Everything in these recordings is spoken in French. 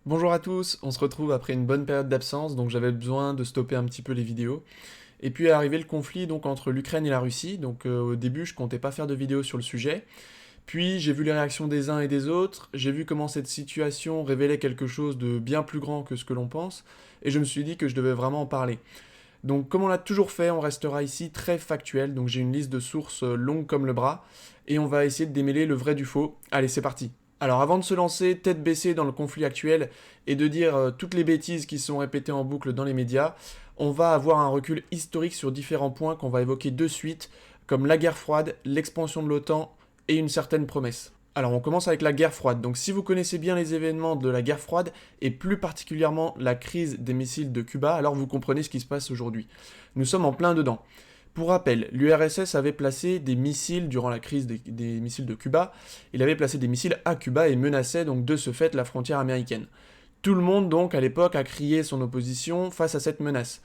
Bonjour à tous, on se retrouve après une bonne période d'absence, donc j'avais besoin de stopper un petit peu les vidéos. Et puis est arrivé le conflit donc entre l'Ukraine et la Russie, donc au début je comptais pas faire de vidéo sur le sujet. Puis j'ai vu les réactions des uns et des autres, j'ai vu comment cette situation révélait quelque chose de bien plus grand que ce que l'on pense, et je me suis dit que je devais vraiment en parler. Donc comme on l'a toujours fait, on restera ici très factuel, donc j'ai une liste de sources longue comme le bras, et on va essayer de démêler le vrai du faux. Allez, c'est parti. Alors avant de se lancer tête baissée dans le conflit actuel et de dire toutes les bêtises qui sont répétées en boucle dans les médias, on va avoir un recul historique sur différents points qu'on va évoquer de suite, comme la guerre froide, l'expansion de l'OTAN et une certaine promesse. Alors on commence avec la guerre froide. Donc si vous connaissez bien les événements de la guerre froide, et plus particulièrement la crise des missiles de Cuba, alors vous comprenez ce qui se passe aujourd'hui. Nous sommes en plein dedans. Pour rappel, l'URSS avait placé des missiles durant la crise des missiles de Cuba. Il avait placé des missiles à Cuba et menaçait donc de ce fait la frontière américaine. Tout le monde donc à l'époque a crié son opposition face à cette menace.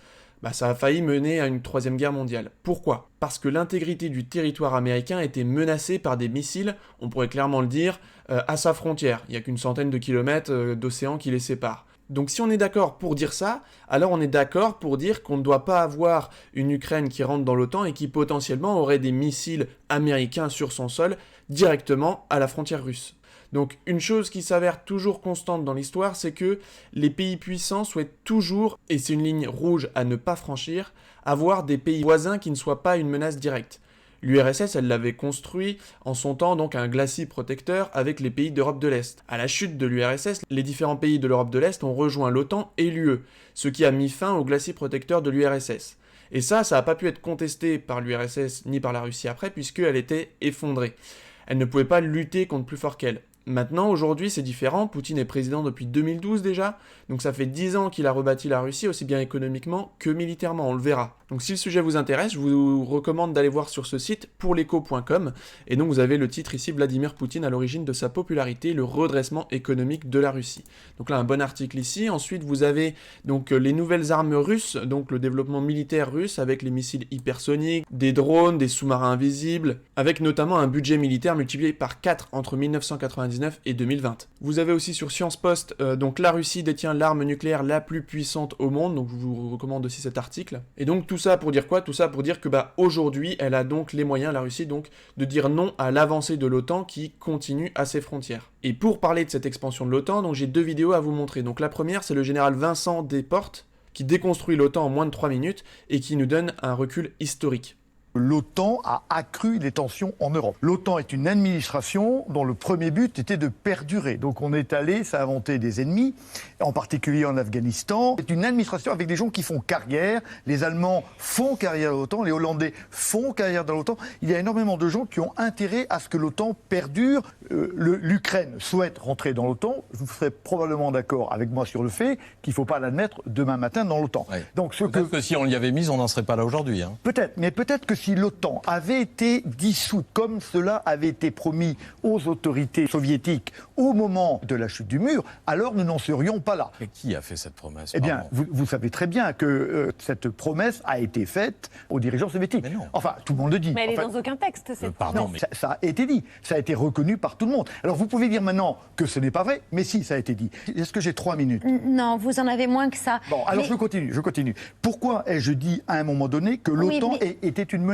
Ça a failli mener à une troisième guerre mondiale. Pourquoi? Parce que l'intégrité du territoire américain était menacée par des missiles, on pourrait clairement le dire, à sa frontière. Il n'y a qu'une centaine de kilomètres d'océan qui les séparent. Donc si on est d'accord pour dire ça, alors on est d'accord pour dire qu'on ne doit pas avoir une Ukraine qui rentre dans l'OTAN et qui potentiellement aurait des missiles américains sur son sol directement à la frontière russe. Donc une chose qui s'avère toujours constante dans l'histoire, c'est que les pays puissants souhaitent toujours, et c'est une ligne rouge à ne pas franchir, avoir des pays voisins qui ne soient pas une menace directe. L'URSS, elle l'avait construit en son temps donc un glacis protecteur avec les pays d'Europe de l'Est. À la chute de l'URSS, les différents pays de l'Europe de l'Est ont rejoint l'OTAN et l'UE, ce qui a mis fin au glacis protecteur de l'URSS. Et ça n'a pas pu être contesté par l'URSS ni par la Russie après, puisqu'elle était effondrée. Elle ne pouvait pas lutter contre plus fort qu'elle. Maintenant, aujourd'hui, c'est différent. Poutine est président depuis 2012 déjà, donc ça fait 10 ans qu'il a rebâti la Russie, aussi bien économiquement que militairement, on le verra. Donc si le sujet vous intéresse, je vous recommande d'aller voir sur ce site pourleco.com, et donc vous avez le titre ici, Vladimir Poutine à l'origine de sa popularité, le redressement économique de la Russie. Donc là, un bon article ici. Ensuite, vous avez donc les nouvelles armes russes, donc le développement militaire russe, avec les missiles hypersoniques, des drones, des sous-marins invisibles, avec notamment un budget militaire multiplié par 4 entre 1999 et 2020. Vous avez aussi sur Science Post, donc la Russie détient l'arme nucléaire la plus puissante au monde, donc je vous recommande aussi cet article. Et donc tout ça pour dire quoi? Tout ça pour dire que aujourd'hui, elle a donc les moyens, la Russie, donc, de dire non à l'avancée de l'OTAN qui continue à ses frontières. Et pour parler de cette expansion de l'OTAN, donc j'ai deux vidéos à vous montrer. Donc la première, c'est le général Vincent Desportes, qui déconstruit l'OTAN en moins de 3 minutes et qui nous donne un recul historique. L'OTAN a accru les tensions en Europe. L'OTAN est une administration dont le premier but était de perdurer. Donc on est allé s'inventer des ennemis, en particulier en Afghanistan. C'est une administration avec des gens qui font carrière. Les Allemands font carrière dans l'OTAN, les Hollandais font carrière dans l'OTAN. Il y a énormément de gens qui ont intérêt à ce que l'OTAN perdure. L'Ukraine souhaite rentrer dans l'OTAN. Vous serez probablement d'accord avec moi sur le fait qu'il ne faut pas l'admettre demain matin dans l'OTAN. Ouais. Donc peut-être que si on l'y avait mise, on n'en serait pas là aujourd'hui. Hein. Peut-être, mais peut-être que si l'OTAN avait été dissoute, comme cela avait été promis aux autorités soviétiques au moment de la chute du mur, alors nous n'en serions pas là. Et qui a fait cette promesse? Eh bien, vous savez très bien que cette promesse a été faite aux dirigeants soviétiques. Mais non. Enfin, tout le monde le dit. Mais elle est dans aucun texte, cette pardon, promesse. mais... Ça a été dit, ça a été reconnu par tout le monde. Alors vous pouvez dire maintenant que ce n'est pas vrai, mais si, ça a été dit. Est-ce que j'ai 3 minutes? Non, vous en avez moins que ça. Bon, alors Mais- je continue. Pourquoi ai-je dit à un moment donné que l'OTAN était une menace?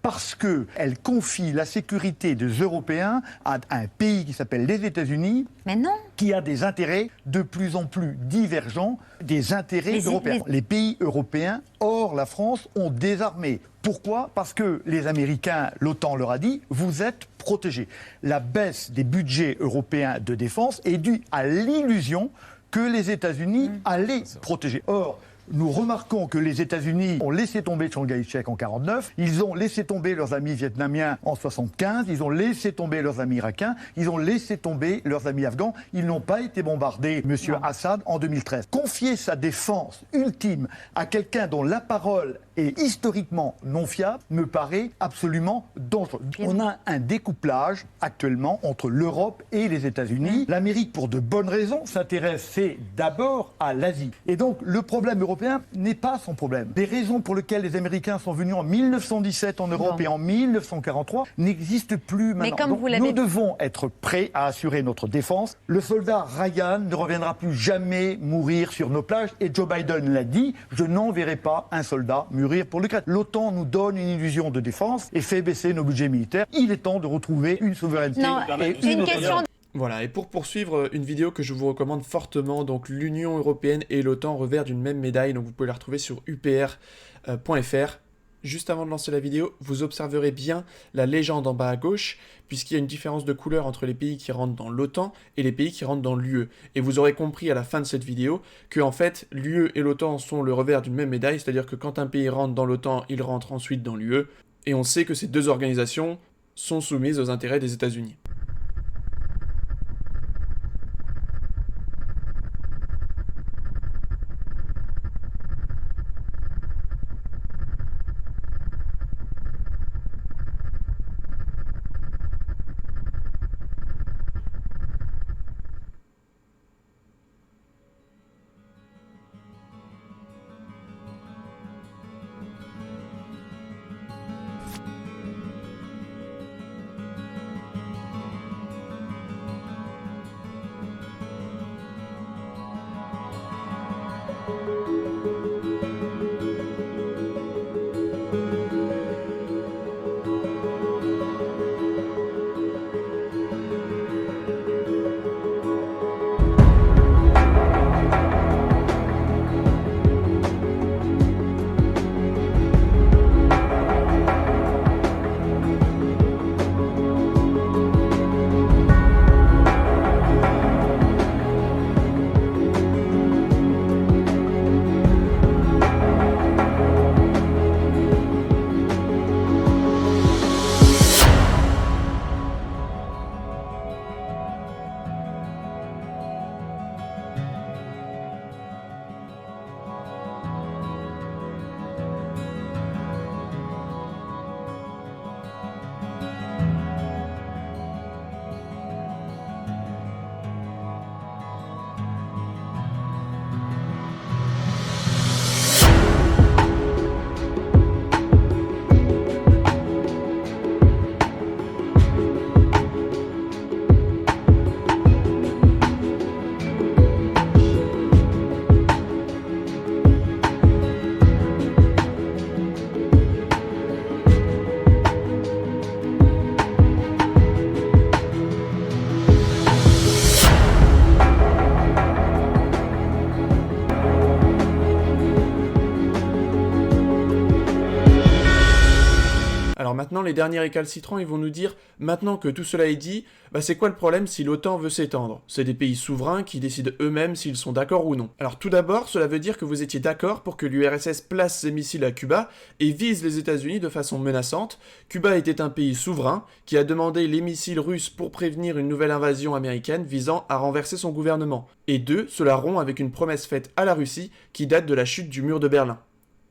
Parce qu'elle confie la sécurité des Européens à un pays qui s'appelle les États-Unis, Mais non. qui a des intérêts de plus en plus divergents des intérêts européens. Les pays européens, hors la France, ont désarmé. Pourquoi? Parce que les Américains, l'OTAN leur a dit, vous êtes protégés. La baisse des budgets européens de défense est due à l'illusion que les États-Unis allaient protéger. Or, nous remarquons que les États-Unis ont laissé tomber Chiang Kai-shek en 1949, ils ont laissé tomber leurs amis vietnamiens en 1975, ils ont laissé tomber leurs amis irakiens, ils ont laissé tomber leurs amis afghans, ils n'ont pas été bombardés, M. Assad, en 2013. Confier sa défense ultime à quelqu'un dont la parole et historiquement non fiable me paraît absolument dangereux. On a un découplage actuellement entre l'Europe et les États-Unis. L'Amérique, pour de bonnes raisons, s'intéresse d'abord à l'Asie. Et donc le problème européen n'est pas son problème. Les raisons pour lesquelles les Américains sont venus en 1917 en Europe et en 1943 n'existent plus maintenant. Mais comme donc, vous l'avez... Nous devons être prêts à assurer notre défense. Le soldat Ryan ne reviendra plus jamais mourir sur nos plages et Joe Biden l'a dit, je n'enverrai pas un soldat mourir pour l'Ukraine. L'OTAN nous donne une illusion de défense et fait baisser nos budgets militaires. Il est temps de retrouver une souveraineté et une autonomie. Voilà, et pour poursuivre, une vidéo que je vous recommande fortement, donc l'Union Européenne et l'OTAN revers d'une même médaille, donc vous pouvez la retrouver sur upr.fr. Juste avant de lancer la vidéo, vous observerez bien la légende en bas à gauche, puisqu'il y a une différence de couleur entre les pays qui rentrent dans l'OTAN et les pays qui rentrent dans l'UE. Et vous aurez compris à la fin de cette vidéo que en fait, l'UE et l'OTAN sont le revers d'une même médaille, c'est-à-dire que quand un pays rentre dans l'OTAN, il rentre ensuite dans l'UE, et on sait que ces deux organisations sont soumises aux intérêts des États-Unis. Alors maintenant, les derniers récalcitrants, ils vont nous dire, maintenant que tout cela est dit, c'est quoi le problème si l'OTAN veut s'étendre? C'est des pays souverains qui décident eux-mêmes s'ils sont d'accord ou non. Alors tout d'abord, cela veut dire que vous étiez d'accord pour que l'URSS place ses missiles à Cuba et vise les États-Unis de façon menaçante. Cuba était un pays souverain qui a demandé les missiles russes pour prévenir une nouvelle invasion américaine visant à renverser son gouvernement. Et deux, cela rompt avec une promesse faite à la Russie qui date de la chute du mur de Berlin.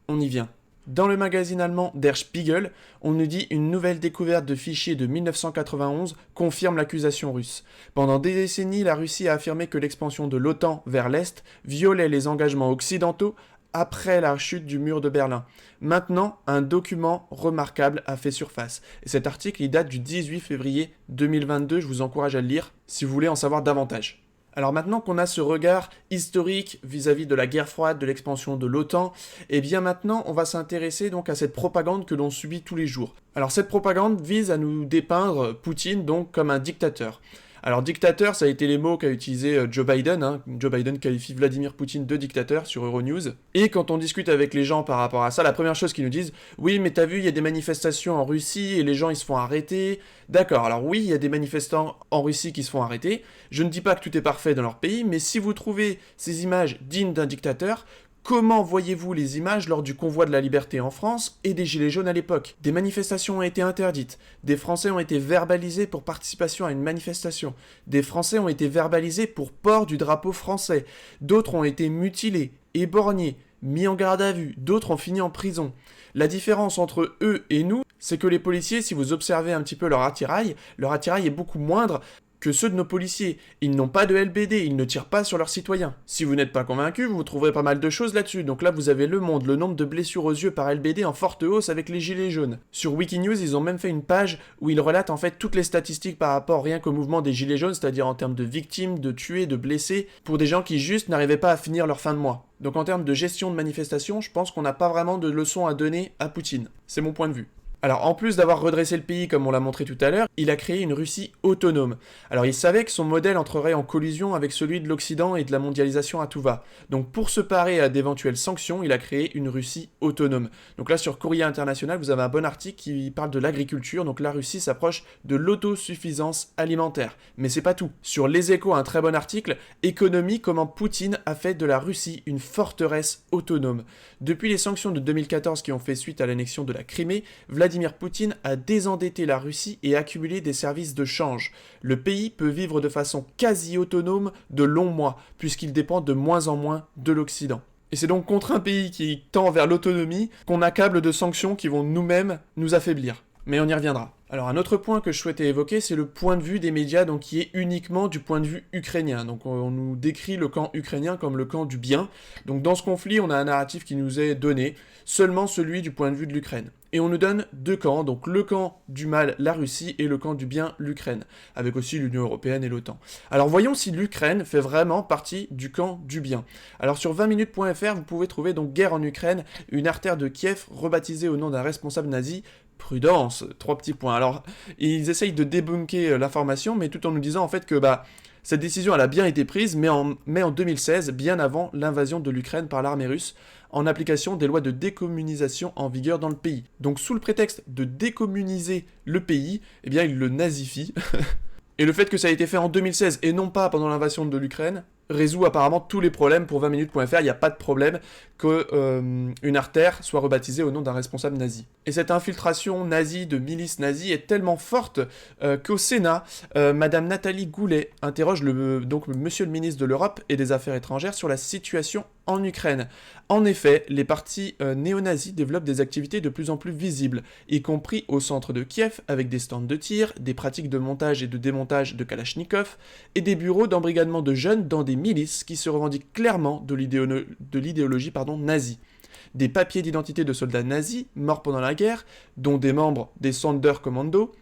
On y vient. Dans le magazine allemand Der Spiegel, on nous dit une nouvelle découverte de fichiers de 1991 confirme l'accusation russe. Pendant des décennies, la Russie a affirmé que l'expansion de l'OTAN vers l'Est violait les engagements occidentaux après la chute du mur de Berlin. Maintenant, un document remarquable a fait surface. Et cet article, il date du 18 février 2022, je vous encourage à le lire si vous voulez en savoir davantage. Alors maintenant qu'on a ce regard historique vis-à-vis de la guerre froide, de l'expansion de l'OTAN, et bien maintenant on va s'intéresser donc à cette propagande que l'on subit tous les jours. Alors cette propagande vise à nous dépeindre Poutine donc comme un dictateur. Alors dictateur, ça a été les mots qu'a utilisé Joe Biden. Joe Biden qualifie Vladimir Poutine de dictateur sur Euronews. Et quand on discute avec les gens par rapport à ça, la première chose qu'ils nous disent « Oui, mais t'as vu, il y a des manifestations en Russie et les gens ils se font arrêter. » D'accord, alors oui, il y a des manifestants en Russie qui se font arrêter. Je ne dis pas que tout est parfait dans leur pays, mais si vous trouvez ces images dignes d'un dictateur, comment voyez-vous les images lors du convoi de la liberté en France et des Gilets jaunes à l'époque? Des manifestations ont été interdites, des Français ont été verbalisés pour participation à une manifestation, des Français ont été verbalisés pour port du drapeau français, d'autres ont été mutilés, éborgnés, mis en garde à vue, d'autres ont fini en prison. La différence entre eux et nous, c'est que les policiers, si vous observez un petit peu leur attirail est beaucoup moindre que ceux de nos policiers. Ils n'ont pas de LBD, ils ne tirent pas sur leurs citoyens. Si vous n'êtes pas convaincu, vous trouverez pas mal de choses là-dessus. Donc là, vous avez Le Monde, le nombre de blessures aux yeux par LBD en forte hausse avec les gilets jaunes. Sur Wikinews, ils ont même fait une page où ils relatent en fait toutes les statistiques par rapport rien qu'au mouvement des gilets jaunes, c'est-à-dire en termes de victimes, de tués, de blessés, pour des gens qui juste n'arrivaient pas à finir leur fin de mois. Donc en termes de gestion de manifestation, je pense qu'on n'a pas vraiment de leçons à donner à Poutine. C'est mon point de vue. Alors en plus d'avoir redressé le pays comme on l'a montré tout à l'heure, il a créé une Russie autonome. Alors il savait que son modèle entrerait en collision avec celui de l'Occident et de la mondialisation à tout va. Donc pour se parer à d'éventuelles sanctions, il a créé une Russie autonome. Donc là sur Courrier International, vous avez un bon article qui parle de l'agriculture, donc la Russie s'approche de l'autosuffisance alimentaire. Mais c'est pas tout. Sur Les Échos, un très bon article, Économie, comment Poutine a fait de la Russie une forteresse autonome. Depuis les sanctions de 2014 qui ont fait suite à l'annexion de la Crimée, Vladimir Poutine a désendetté la Russie et accumulé des services de change. Le pays peut vivre de façon quasi autonome de longs mois, puisqu'il dépend de moins en moins de l'Occident. Et c'est donc contre un pays qui tend vers l'autonomie qu'on accable de sanctions qui vont nous-mêmes nous affaiblir. Mais on y reviendra. Alors un autre point que je souhaitais évoquer, c'est le point de vue des médias, donc qui est uniquement du point de vue ukrainien. Donc on nous décrit le camp ukrainien comme le camp du bien. Donc dans ce conflit, on a un narratif qui nous est donné, seulement celui du point de vue de l'Ukraine. Et on nous donne deux camps, donc le camp du mal, la Russie, et le camp du bien, l'Ukraine, avec aussi l'Union Européenne et l'OTAN. Alors voyons si l'Ukraine fait vraiment partie du camp du bien. Alors sur 20minutes.fr, vous pouvez trouver donc Guerre en Ukraine, une artère de Kiev rebaptisée au nom d'un responsable nazi. Prudence, 3 petits points. Alors, ils essayent de débunker l'information, mais tout en nous disant en fait que cette décision elle a bien été prise, mais en 2016, bien avant l'invasion de l'Ukraine par l'armée russe, en application des lois de décommunisation en vigueur dans le pays. Donc sous le prétexte de décommuniser le pays, eh bien ils le nazifient. Et le fait que ça a été fait en 2016 et non pas pendant l'invasion de l'Ukraine résout apparemment tous les problèmes pour 20minutes.fr. Il n'y a pas de problème qu'une artère soit rebaptisée au nom d'un responsable nazi. Et cette infiltration nazie de milices nazies est tellement forte qu'au Sénat, Madame Nathalie Goulet interroge donc Monsieur le ministre de l'Europe et des Affaires étrangères sur la situation en Ukraine. En effet, les partis néo-nazis développent des activités de plus en plus visibles, y compris au centre de Kiev, avec des stands de tir, des pratiques de montage et de démontage de Kalachnikov, et des bureaux d'embrigadement de jeunes dans des milices qui se revendiquent clairement de l'idéologie nazie. Des papiers d'identité de soldats nazis, morts pendant la guerre, dont des membres des Sonderkommando,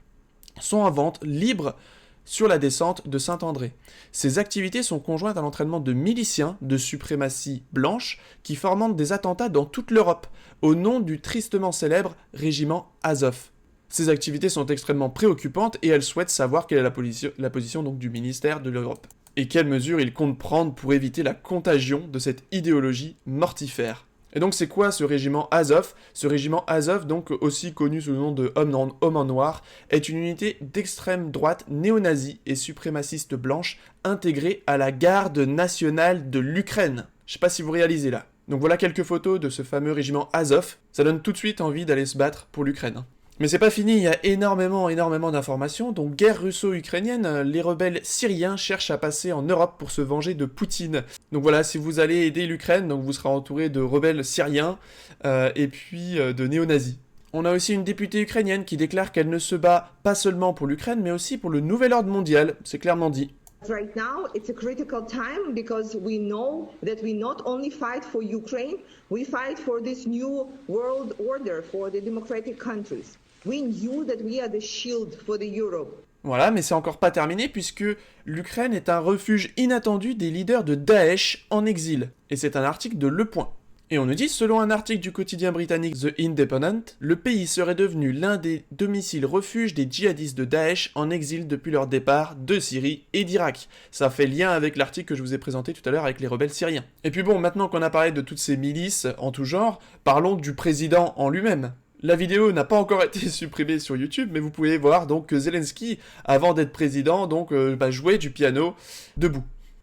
sont en vente libre sur la descente de Saint-André. Ces activités sont conjointes à l'entraînement de miliciens de suprématie blanche qui fomentent des attentats dans toute l'Europe, au nom du tristement célèbre régiment Azov. Ces activités sont extrêmement préoccupantes et elle souhaite savoir quelle est la position donc, du ministère de l'Europe. Et quelles mesures il compte prendre pour éviter la contagion de cette idéologie mortifère. Et donc c'est quoi ce régiment Azov ? Ce régiment Azov, donc aussi connu sous le nom de Homme en Noir, est une unité d'extrême droite néo-nazie et suprémaciste blanche intégrée à la garde nationale de l'Ukraine. Je sais pas si vous réalisez là. Donc voilà quelques photos de ce fameux régiment Azov. Ça donne tout de suite envie d'aller se battre pour l'Ukraine. Mais c'est pas fini, il y a énormément d'informations. Donc guerre russo-ukrainienne, les rebelles syriens cherchent à passer en Europe pour se venger de Poutine. Donc voilà, si vous allez aider l'Ukraine, donc vous serez entouré de rebelles syriens et puis de néo-nazis. On a aussi une députée ukrainienne qui déclare qu'elle ne se bat pas seulement pour l'Ukraine, mais aussi pour le nouvel ordre mondial, c'est clairement dit. Right now, it's a critical time because we know that we not only fight for Ukraine, we fight for this new world order for the democratic countries. We knew that we are the shield for the Europe. Voilà, mais c'est encore pas terminé puisque l'Ukraine est un refuge inattendu des leaders de Daesh en exil. Et c'est un article de Le Point. Et on nous dit, selon un article du quotidien britannique The Independent, le pays serait devenu l'un des domiciles refuges des djihadistes de Daesh en exil depuis leur départ de Syrie et d'Irak. Ça fait lien avec l'article que je vous ai présenté tout à l'heure avec les rebelles syriens. Et puis bon, maintenant qu'on a parlé de toutes ces milices en tout genre, parlons du président en lui-même. La vidéo n'a pas encore été supprimée sur YouTube, mais vous pouvez voir donc que Zelensky, avant d'être président, donc jouait du piano debout,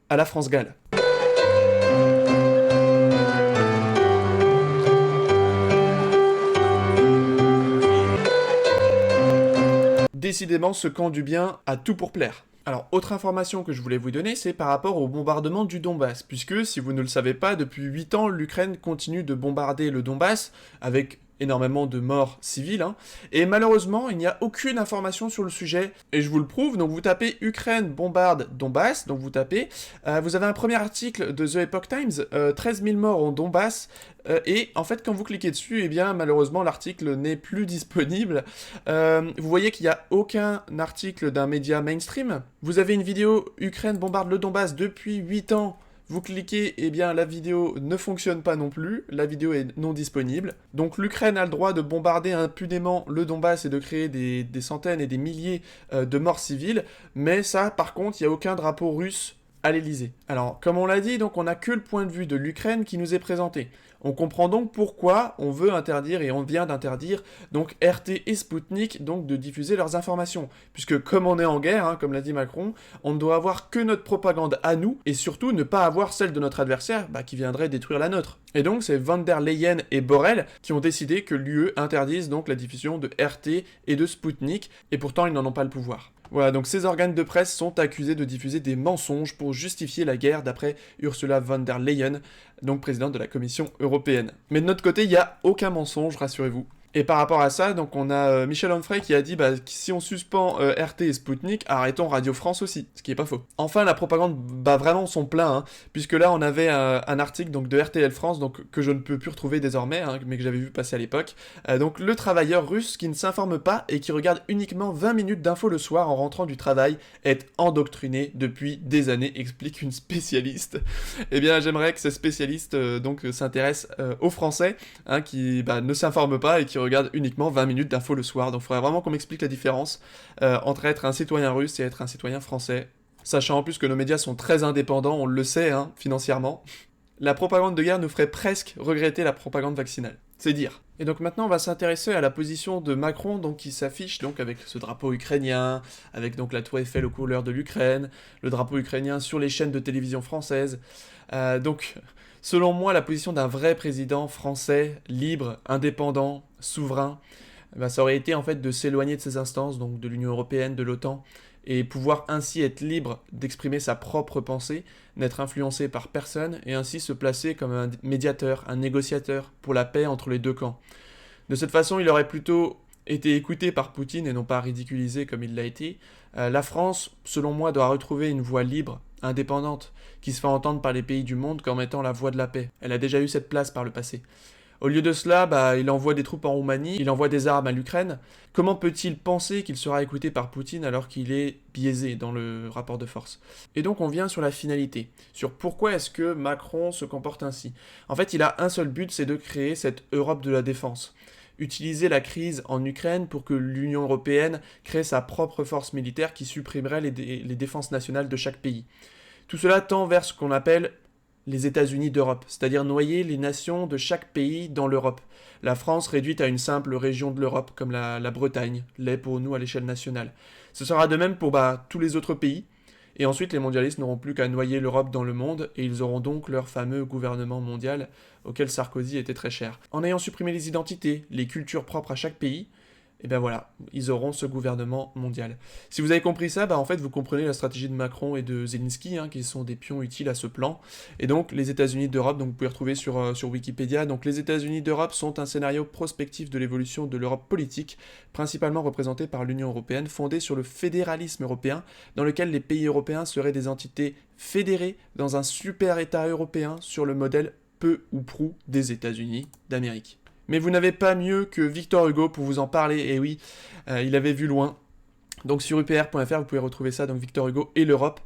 à la France Gall. Décidément, ce camp du bien a tout pour plaire. Alors, autre information que je voulais vous donner, c'est par rapport au bombardement du Donbass, puisque, si vous ne le savez pas, depuis 8 ans, l'Ukraine continue de bombarder le Donbass, avec énormément de morts civiles, hein, et malheureusement, il n'y a aucune information sur le sujet, et je vous le prouve, donc vous tapez « Ukraine bombarde Donbass », donc vous tapez, vous avez un premier article de The Epoch Times, 13 000 morts au Donbass, et en fait, quand vous cliquez dessus, eh bien, malheureusement, l'article n'est plus disponible. Vous voyez qu'il n'y a aucun article d'un média mainstream. Vous avez une vidéo « Ukraine bombarde le Donbass depuis 8 ans ». Vous cliquez, eh bien la vidéo ne fonctionne pas non plus, la vidéo est non disponible. Donc l'Ukraine a le droit de bombarder impunément le Donbass et de créer des centaines et des milliers de morts civiles, mais ça, par contre, il n'y a aucun drapeau russe à l'Elysée. Alors, comme on l'a dit, donc on n'a que le point de vue de l'Ukraine qui nous est présenté. On comprend donc pourquoi on veut interdire, et on vient d'interdire, donc RT et Sputnik, donc de diffuser leurs informations. Puisque comme on est en guerre, hein, comme l'a dit Macron, on ne doit avoir que notre propagande à nous, et surtout ne pas avoir celle de notre adversaire, qui viendrait détruire la nôtre. Et donc c'est Von der Leyen et Borrell qui ont décidé que l'UE interdise donc la diffusion de RT et de Sputnik, et pourtant ils n'en ont pas le pouvoir. Voilà, donc ces organes de presse sont accusés de diffuser des mensonges pour justifier la guerre d'après Ursula von der Leyen, donc présidente de la Commission européenne. Mais de notre côté, il n'y a aucun mensonge, rassurez-vous. Et par rapport à ça, donc on a Michel Onfray qui a dit que si on suspend RT et Sputnik, arrêtons Radio France aussi, ce qui est pas faux. Enfin, la propagande bat vraiment son plein, hein, puisque là on avait un article donc de RTL France, donc que je ne peux plus retrouver désormais, hein, mais que j'avais vu passer à l'époque. Donc le travailleur russe qui ne s'informe pas et qui regarde uniquement 20 minutes d'infos le soir en rentrant du travail est endoctriné depuis des années, explique une spécialiste. Eh bien, j'aimerais que ces spécialistes donc s'intéressent aux Français, hein, qui ne s'informent pas et qui regarde uniquement 20 minutes d'infos le soir. Donc il faudrait vraiment qu'on m'explique la différence entre être un citoyen russe et être un citoyen français. Sachant en plus que nos médias sont très indépendants, on le sait, hein, financièrement. La propagande de guerre nous ferait presque regretter la propagande vaccinale. C'est dire. Et donc maintenant on va s'intéresser à la position de Macron, donc qui s'affiche donc avec ce drapeau ukrainien, avec donc la tour Eiffel aux couleurs de l'Ukraine, le drapeau ukrainien sur les chaînes de télévision françaises. Donc selon moi, la position d'un vrai président français, libre, indépendant, souverain, ça aurait été en fait de s'éloigner de ces instances, donc de l'Union Européenne, de l'OTAN, et pouvoir ainsi être libre d'exprimer sa propre pensée, n'être influencé par personne, et ainsi se placer comme un médiateur, un négociateur pour la paix entre les deux camps. De cette façon, il aurait plutôt été écouté par Poutine et non pas ridiculisé comme il l'a été. La France, selon moi, doit retrouver une voix libre, indépendante, qui se fait entendre par les pays du monde comme étant la voix de la paix. Elle a déjà eu cette place par le passé. Au lieu de cela, il envoie des troupes en Roumanie, il envoie des armes à l'Ukraine. Comment peut-il penser qu'il sera écouté par Poutine alors qu'il est biaisé dans le rapport de force? Et donc on vient sur la finalité, sur pourquoi est-ce que Macron se comporte ainsi. En fait, il a un seul but, c'est de créer cette Europe de la défense. Utiliser la crise en Ukraine pour que l'Union européenne crée sa propre force militaire qui supprimerait les défenses nationales de chaque pays. Tout cela tend vers ce qu'on appelle les États-Unis d'Europe, c'est-à-dire noyer les nations de chaque pays dans l'Europe. La France réduite à une simple région de l'Europe, comme la Bretagne, l'est pour nous à l'échelle nationale. Ce sera de même pour tous les autres pays, et ensuite les mondialistes n'auront plus qu'à noyer l'Europe dans le monde, et ils auront donc leur fameux gouvernement mondial, auquel Sarkozy était très cher. En ayant supprimé les identités, les cultures propres à chaque pays, et bien voilà, ils auront ce gouvernement mondial. Si vous avez compris ça, en fait vous comprenez la stratégie de Macron et de Zelensky, qui sont des pions utiles à ce plan. Et donc les États-Unis d'Europe, donc vous pouvez retrouver sur Wikipédia, donc les États-Unis d'Europe sont un scénario prospectif de l'évolution de l'Europe politique, principalement représenté par l'Union européenne, fondée sur le fédéralisme européen, dans lequel les pays européens seraient des entités fédérées dans un super État européen sur le modèle peu ou prou des États-Unis d'Amérique. Mais vous n'avez pas mieux que Victor Hugo pour vous en parler, et oui, il avait vu loin. Donc sur upr.fr, vous pouvez retrouver ça, donc Victor Hugo et l'Europe.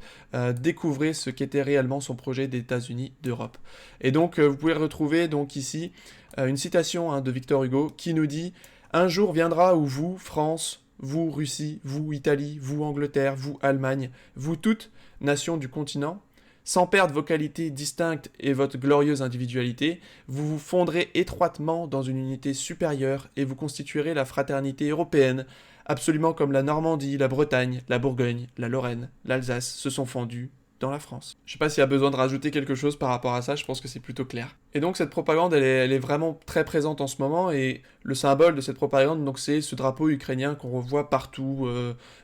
Découvrez ce qu'était réellement son projet des États-Unis d'Europe. Et donc vous pouvez retrouver donc ici une citation de Victor Hugo qui nous dit « Un jour viendra où vous, France, vous, Russie, vous, Italie, vous, Angleterre, vous, Allemagne, vous toutes, nations du continent, sans perdre vos qualités distinctes et votre glorieuse individualité, vous vous fondrez étroitement dans une unité supérieure et vous constituerez la fraternité européenne, absolument comme la Normandie, la Bretagne, la Bourgogne, la Lorraine, l'Alsace se sont fondus dans la France. Je sais pas s'il y a besoin de rajouter quelque chose par rapport à ça, je pense que c'est plutôt clair. Et donc cette propagande, elle est vraiment très présente en ce moment, et le symbole de cette propagande, donc c'est ce drapeau ukrainien qu'on revoit partout,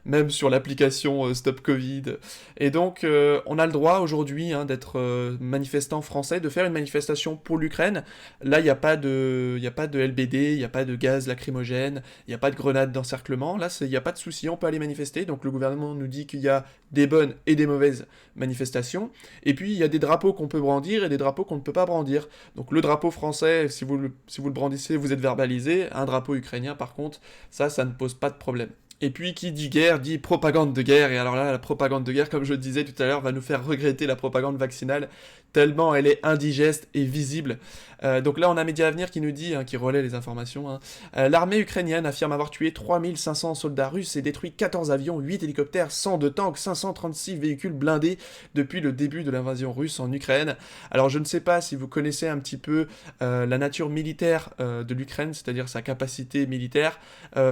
même sur l'application Stop Covid. Et donc on a le droit aujourd'hui d'être manifestant français, de faire une manifestation pour l'Ukraine. Là, il n'y a pas de LBD, il n'y a pas de gaz lacrymogène, il n'y a pas de grenades d'encerclement. Là, il n'y a pas de souci, on peut aller manifester. Donc le gouvernement nous dit qu'il y a des bonnes et des mauvaises manifestations. Et puis, il y a des drapeaux qu'on peut brandir et des drapeaux qu'on ne peut pas brandir. Donc le drapeau français, si vous le brandissez, vous êtes verbalisé. Un drapeau ukrainien, par contre, ça ne pose pas de problème. Et puis, qui dit guerre, dit propagande de guerre. Et alors là, la propagande de guerre, comme je le disais tout à l'heure, va nous faire regretter la propagande vaccinale, tellement elle est indigeste et visible. Donc là, on a Média Avenir qui nous dit, qui relaie les informations, l'armée ukrainienne affirme avoir tué 3500 soldats russes et détruit 14 avions, 8 hélicoptères, 102 tanks, 536 véhicules blindés depuis le début de l'invasion russe en Ukraine. Alors je ne sais pas si vous connaissez un petit peu la nature militaire de l'Ukraine, c'est-à-dire sa capacité militaire.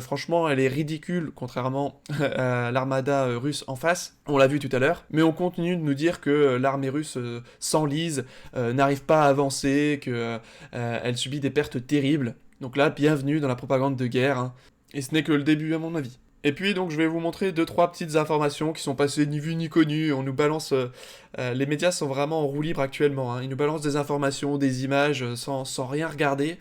Franchement, elle est ridicule, contrairement à l'armada russe en face. On l'a vu tout à l'heure. Mais on continue de nous dire que l'armée russe s'enlise, n'arrive pas à avancer, que elle subit des pertes terribles. Donc là, bienvenue dans la propagande de guerre, et ce n'est que le début à mon avis. Et puis donc je vais vous montrer 2-3 petites informations qui sont passées ni vues ni connues. On nous balance... les médias sont vraiment en roue libre actuellement. Ils nous balancent des informations, des images, sans rien regarder,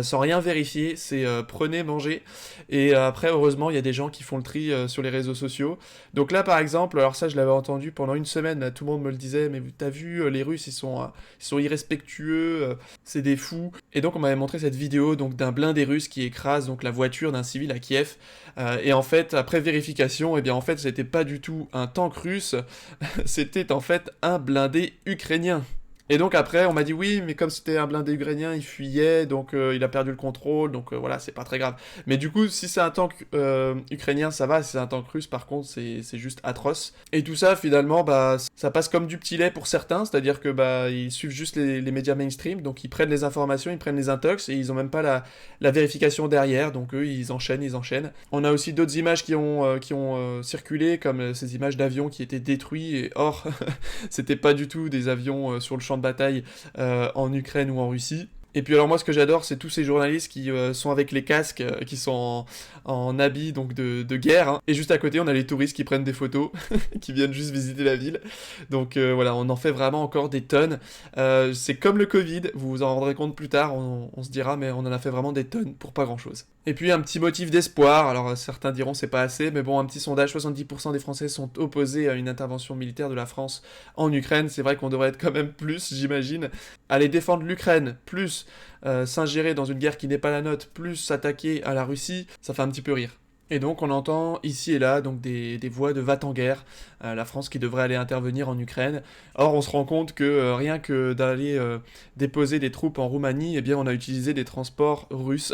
sans rien vérifier. C'est prenez, mangez. Et après, heureusement, il y a des gens qui font le tri sur les réseaux sociaux. Donc là, par exemple, alors ça, je l'avais entendu pendant une semaine, là, tout le monde me le disait, mais t'as vu, les Russes, ils sont irrespectueux, c'est des fous. Et donc, on m'avait montré cette vidéo donc d'un blindé russe qui écrase donc la voiture d'un civil à Kiev. Et en fait, après vérification, eh bien en fait, c'était pas du tout un tank russe, c'était en fait un blindé ukrainien. Et donc après, on m'a dit oui, mais comme c'était un blindé ukrainien, il fuyait, donc il a perdu le contrôle, donc voilà, c'est pas très grave. Mais du coup, si c'est un tank ukrainien, ça va, si c'est un tank russe, par contre, c'est juste atroce. Et tout ça, finalement, bah, ça passe comme du petit lait pour certains, c'est-à-dire que bah, ils suivent juste les médias mainstream, donc ils prennent les informations, ils prennent les intox, et ils ont même pas la vérification derrière, donc eux, ils enchaînent. On a aussi d'autres images qui ont circulé, comme ces images d'avions qui étaient détruits, et or, c'était pas du tout des avions sur le champ de bataille en Ukraine ou en Russie. Et puis alors moi ce que j'adore c'est tous ces journalistes qui sont avec les casques, qui sont en habits donc de guerre, et juste à côté on a les touristes qui prennent des photos, qui viennent juste visiter la ville. Donc voilà, on en fait vraiment encore des tonnes. C'est comme le Covid, vous vous en rendrez compte plus tard, on se dira, mais on en a fait vraiment des tonnes pour pas grand chose. Et puis un petit motif d'espoir, alors certains diront c'est pas assez, mais bon, un petit sondage, 70% des Français sont opposés à une intervention militaire de la France en Ukraine. C'est vrai qu'on devrait être quand même plus, j'imagine. Aller défendre l'Ukraine, plus s'ingérer dans une guerre qui n'est pas la nôtre, plus s'attaquer à la Russie, ça fait un petit peu rire. Et donc on entend ici et là donc des voix de va-t-en-guerre, la France qui devrait aller intervenir en Ukraine. Or on se rend compte que rien que d'aller déposer des troupes en Roumanie, eh bien on a utilisé des transports russes.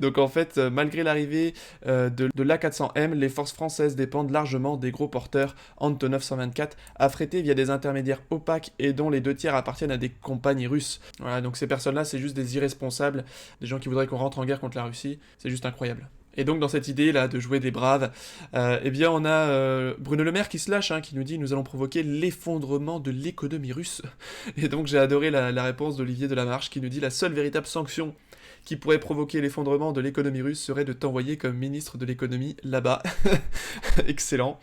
Donc en fait, malgré l'arrivée de l'A400M, les forces françaises dépendent largement des gros porteurs Antonov 124 affrétés via des intermédiaires opaques et dont les 2/3 appartiennent à des compagnies russes. Voilà, donc ces personnes-là, c'est juste des irresponsables, des gens qui voudraient qu'on rentre en guerre contre la Russie, c'est juste incroyable. Et donc dans cette idée là de jouer des braves, eh bien on a Bruno Le Maire qui se lâche, qui nous dit nous allons provoquer l'effondrement de l'économie russe. Et donc j'ai adoré la réponse d'Olivier Delamarche qui nous dit la seule véritable sanction qui pourrait provoquer l'effondrement de l'économie russe serait de t'envoyer comme ministre de l'économie là-bas. Excellent.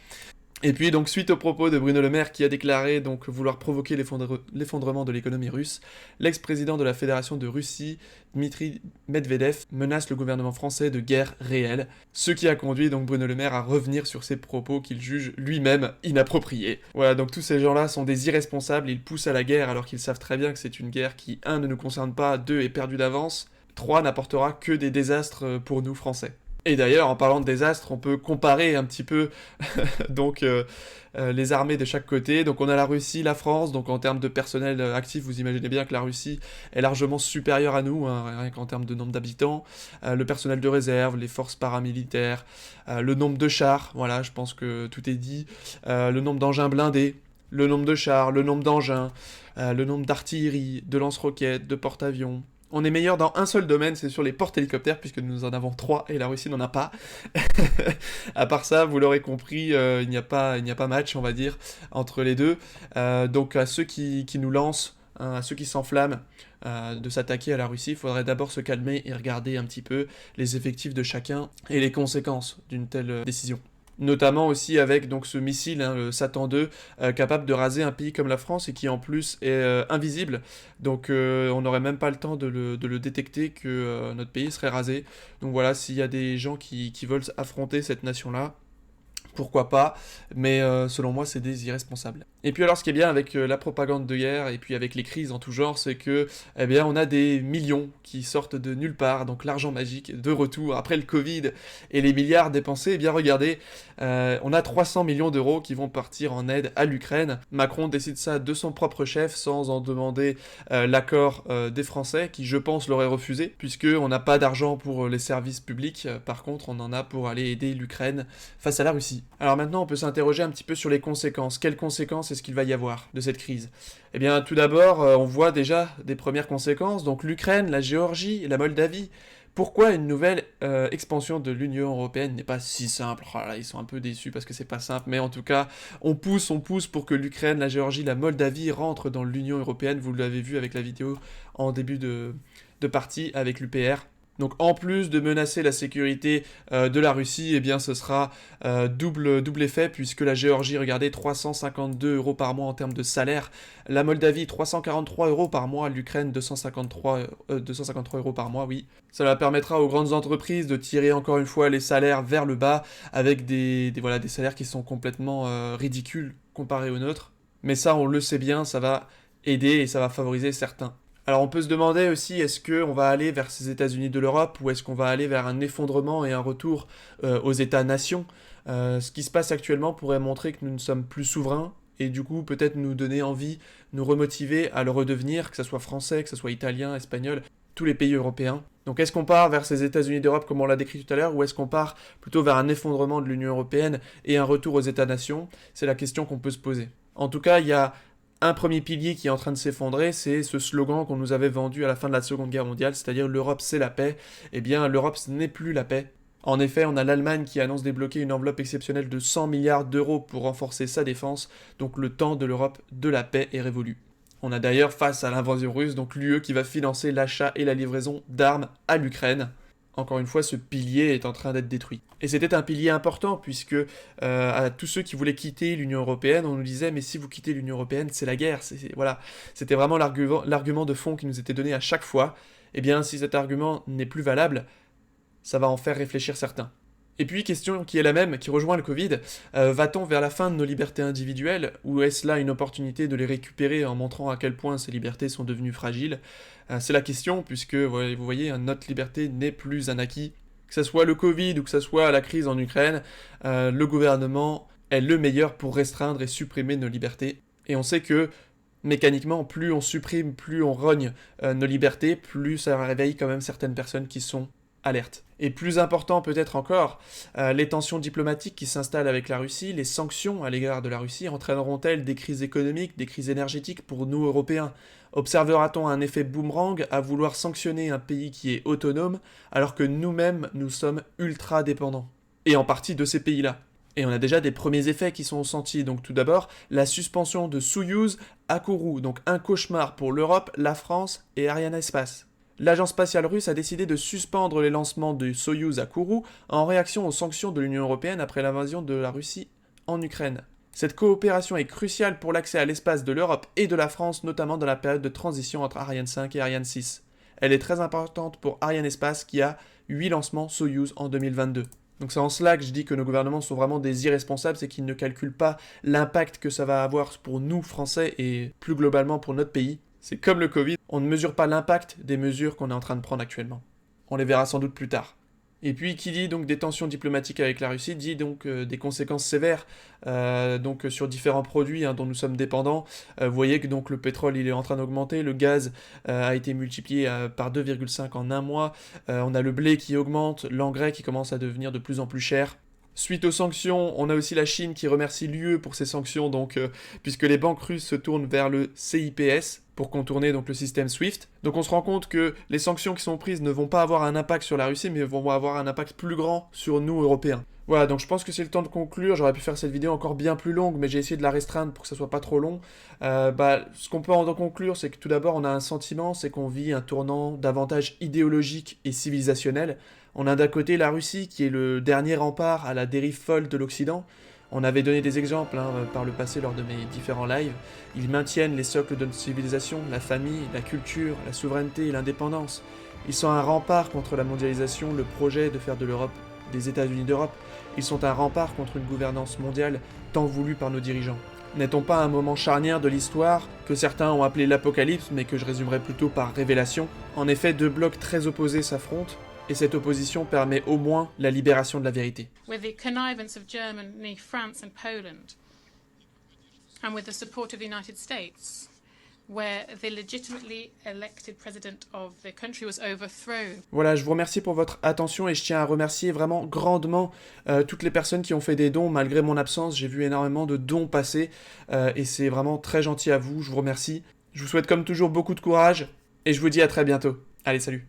Et puis donc suite aux propos de Bruno Le Maire qui a déclaré donc vouloir provoquer l'effondrement de l'économie russe, l'ex-président de la Fédération de Russie, Dmitri Medvedev, menace le gouvernement français de guerre réelle, ce qui a conduit donc Bruno Le Maire à revenir sur ses propos qu'il juge lui-même inappropriés. Voilà, donc tous ces gens-là sont des irresponsables, ils poussent à la guerre alors qu'ils savent très bien que c'est une guerre qui 1 ne nous concerne pas, 2 est perdue d'avance, 3 n'apportera que des désastres pour nous Français. Et d'ailleurs, en parlant de désastres, on peut comparer un petit peu donc les armées de chaque côté. Donc on a la Russie, la France, donc en termes de personnel actif, vous imaginez bien que la Russie est largement supérieure à nous, rien qu'en termes de nombre d'habitants. Le personnel de réserve, les forces paramilitaires, le nombre de chars, voilà, je pense que tout est dit. Le nombre d'engins blindés, le nombre de chars, le nombre d'engins, le nombre d'artillerie, de lance-roquettes, de porte-avions. On est meilleur dans un seul domaine, c'est sur les porte-hélicoptères, puisque nous en avons 3 et la Russie n'en a pas. À part ça, vous l'aurez compris, il n'y a pas match, on va dire, entre les deux. Donc à ceux qui nous lancent, à ceux qui s'enflamment de s'attaquer à la Russie, il faudrait d'abord se calmer et regarder un petit peu les effectifs de chacun et les conséquences d'une telle décision. Notamment aussi avec donc ce missile, le Satan 2, capable de raser un pays comme la France et qui en plus est invisible. Donc on n'aurait même pas le temps de le détecter que notre pays serait rasé. Donc voilà, s'il y a des gens qui veulent affronter cette nation-là, pourquoi pas, mais selon moi c'est des irresponsables. Et puis alors ce qui est bien avec la propagande de guerre et puis avec les crises en tout genre, c'est que eh bien on a des millions qui sortent de nulle part, donc l'argent magique de retour après le Covid et les milliards dépensés. Eh bien regardez, on a 300 millions d'euros qui vont partir en aide à l'Ukraine. Macron décide ça de son propre chef sans en demander l'accord des Français qui je pense l'auraient refusé, puisque on n'a pas d'argent pour les services publics, par contre on en a pour aller aider l'Ukraine face à la Russie. Alors maintenant on peut s'interroger un petit peu sur les conséquences. Quelles conséquences est-ce qu'il va y avoir de cette crise? Eh bien tout d'abord on voit déjà des premières conséquences, donc l'Ukraine, la Géorgie, la Moldavie. Pourquoi une nouvelle expansion de l'Union Européenne n'est pas si simple? Oh là, ils sont un peu déçus parce que c'est pas simple, mais en tout cas, on pousse pour que l'Ukraine, la Géorgie, la Moldavie rentrent dans l'Union Européenne. Vous l'avez vu avec la vidéo en début de partie avec l'UPR. Donc en plus de menacer la sécurité de la Russie, eh bien ce sera double effet, puisque la Géorgie, regardez, 352 € par mois en termes de salaire, la Moldavie 343 € par mois, l'Ukraine 253 € par mois, oui. Cela permettra aux grandes entreprises de tirer encore une fois les salaires vers le bas, avec des salaires qui sont complètement ridicules comparés aux nôtres. Mais ça, on le sait bien, ça va aider et ça va favoriser certains. Alors on peut se demander aussi, est-ce qu'on va aller vers ces États-Unis de l'Europe ou est-ce qu'on va aller vers un effondrement et un retour aux États-nations? Ce qui se passe actuellement pourrait montrer que nous ne sommes plus souverains et du coup peut-être nous donner envie, nous remotiver à le redevenir, que ce soit français, que ce soit italien, espagnol, tous les pays européens. Donc est-ce qu'on part vers ces États-Unis d'Europe comme on l'a décrit tout à l'heure ou est-ce qu'on part plutôt vers un effondrement de l'Union européenne et un retour aux États-nations? C'est la question qu'on peut se poser. En tout cas, il y a un premier pilier qui est en train de s'effondrer, c'est ce slogan qu'on nous avait vendu à la fin de la Seconde Guerre mondiale, c'est-à-dire l'Europe c'est la paix. Eh bien, l'Europe ce n'est plus la paix. En effet, on a l'Allemagne qui annonce débloquer une enveloppe exceptionnelle de 100 milliards d'euros pour renforcer sa défense, donc le temps de l'Europe de la paix est révolu. On a d'ailleurs, face à l'invasion russe, donc l'UE qui va financer l'achat et la livraison d'armes à l'Ukraine. Encore une fois, ce pilier est en train d'être détruit. Et c'était un pilier important, puisque à tous ceux qui voulaient quitter l'Union Européenne, on nous disait « mais si vous quittez l'Union Européenne, c'est la guerre ». Voilà. C'était vraiment l'argument de fond qui nous était donné à chaque fois. Eh bien, si cet argument n'est plus valable, ça va en faire réfléchir certains. Et puis, question qui est la même, qui rejoint le Covid, va-t-on vers la fin de nos libertés individuelles, ou est-ce là une opportunité de les récupérer en montrant à quel point ces libertés sont devenues fragiles? C'est la question, puisque, vous voyez, notre liberté n'est plus un acquis. Que ce soit le Covid ou que ce soit la crise en Ukraine, le gouvernement est le meilleur pour restreindre et supprimer nos libertés. Et on sait que, mécaniquement, plus on supprime, plus on rogne nos libertés, plus ça réveille quand même certaines personnes qui sont alertes. Et plus important peut-être encore, les tensions diplomatiques qui s'installent avec la Russie, les sanctions à l'égard de la Russie entraîneront-elles des crises économiques, des crises énergétiques pour nous Européens? Observera-t-on un effet boomerang à vouloir sanctionner un pays qui est autonome alors que nous-mêmes nous sommes ultra dépendants? Et en partie de ces pays-là. Et on a déjà des premiers effets qui sont sentis. Donc tout d'abord, la suspension de Soyouz à Kourou, donc un cauchemar pour l'Europe, la France et Arianespace. L'agence spatiale russe a décidé de suspendre les lancements de Soyouz à Kourou en réaction aux sanctions de l'Union Européenne après l'invasion de la Russie en Ukraine. Cette coopération est cruciale pour l'accès à l'espace de l'Europe et de la France, notamment dans la période de transition entre Ariane 5 et Ariane 6. Elle est très importante pour Arianespace qui a 8 lancements Soyouz en 2022. Donc c'est en cela que je dis que nos gouvernements sont vraiment des irresponsables, c'est qu'ils ne calculent pas l'impact que ça va avoir pour nous, Français, et plus globalement pour notre pays. C'est comme le Covid, on ne mesure pas l'impact des mesures qu'on est en train de prendre actuellement. On les verra sans doute plus tard. Et puis, qui dit donc des tensions diplomatiques avec la Russie, dit donc des conséquences sévères donc sur différents produits dont nous sommes dépendants. Vous voyez que donc le pétrole il est en train d'augmenter, le gaz a été multiplié par 2,5 en un mois, on a le blé qui augmente, l'engrais qui commence à devenir de plus en plus cher. Suite aux sanctions, on a aussi la Chine qui remercie l'UE pour ces sanctions, donc, puisque les banques russes se tournent vers le CIPS pour contourner donc, le système SWIFT. Donc on se rend compte que les sanctions qui sont prises ne vont pas avoir un impact sur la Russie, mais vont avoir un impact plus grand sur nous, Européens. Voilà, donc je pense que c'est le temps de conclure. J'aurais pu faire cette vidéo encore bien plus longue, mais j'ai essayé de la restreindre pour que ça soit pas trop long. Ce qu'on peut en conclure, c'est que tout d'abord, on a un sentiment, c'est qu'on vit un tournant davantage idéologique et civilisationnel. On a d'un côté la Russie, qui est le dernier rempart à la dérive folle de l'Occident. On avait donné des exemples par le passé lors de mes différents lives. Ils maintiennent les socles de notre civilisation, la famille, la culture, la souveraineté et l'indépendance. Ils sont un rempart contre la mondialisation, le projet de faire de l'Europe des États-Unis d'Europe. Ils sont un rempart contre une gouvernance mondiale tant voulue par nos dirigeants. N'est-on pas à un moment charnière de l'histoire que certains ont appelé l'apocalypse, mais que je résumerai plutôt par révélation? En effet, deux blocs très opposés s'affrontent, et cette opposition permet au moins la libération de la vérité. With the connivance of Germany, France and Poland, and with the support of the United States, where the legitimately elected president of the country was overthrown. Voilà, je vous remercie pour votre attention et je tiens à remercier vraiment grandement toutes les personnes qui ont fait des dons malgré mon absence. J'ai vu énormément de dons passer et c'est vraiment très gentil à vous, je vous remercie. Je vous souhaite comme toujours beaucoup de courage et je vous dis à très bientôt. Allez, salut!